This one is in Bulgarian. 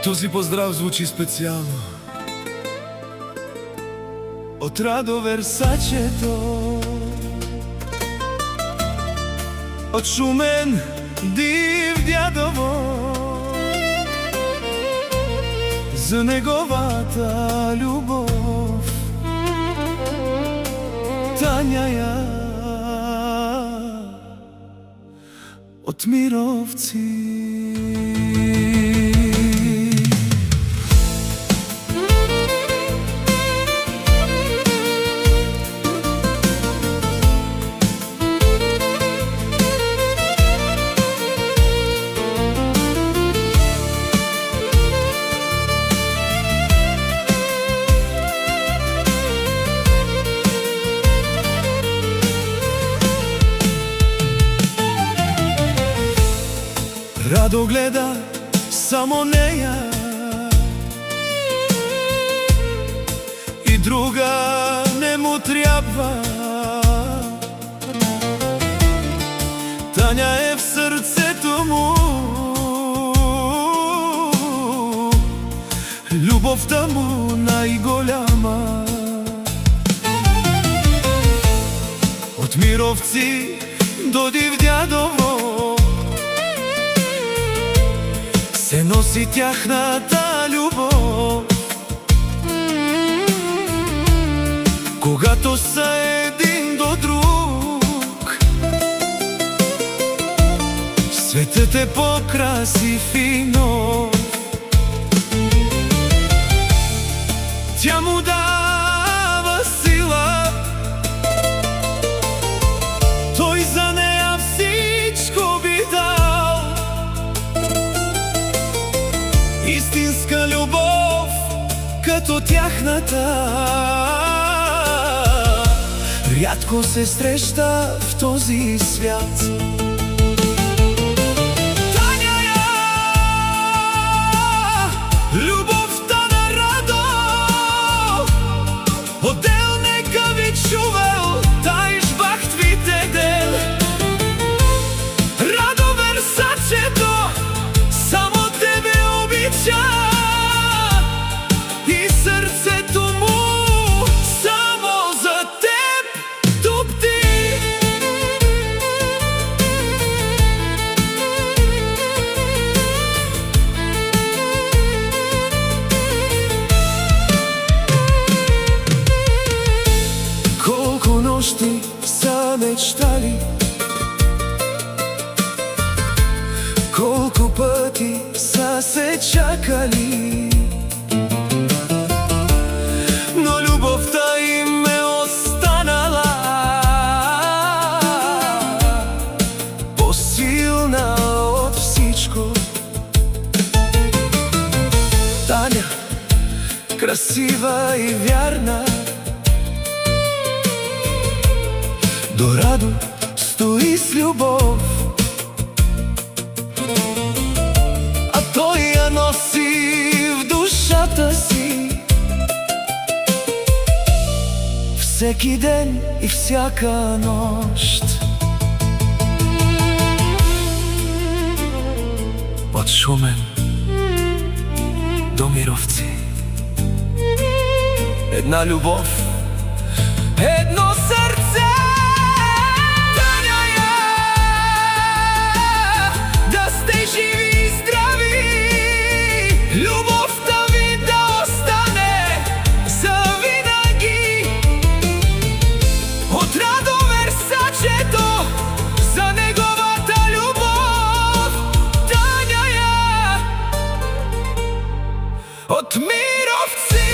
Този поздрав звучи специјално од Радо Версачето, од Шумен Дивдјадово, за неговата љубов. Тања ја од Мировци. Радо гледа само неја и друга не му требва. Тања е в срцето му, љубовта му најголема. Од Мировци до Дивдјадово се носи тяхната љубов. Когато са един до друг, светът е по-красив и нов. Тя му дава сила, той за нея всичко би дал. Истинска љубов като тяхната рядко се среща в този свят. Тања ја, љубовта на Радо, одел нека ви чувел, тај жбахт ви дедел. Радо Версачето само тебе обича и срцето му само за теб тупти. Колко нощи са мечтали, колко пъти са се чакали, но љубовта им е останала посилна од всичко. Тања, красива и вярна, до Радо стои с љубов, а той ја носи в душата си всеки ден и всяка нощ. Од Шумен до Мировци една љубов, едно срце. Тања ја, да сте живи и здрави, љубовта ви да остане за винаги. Од Радо Версачето за неговата љубов. Тања ја од Мировци.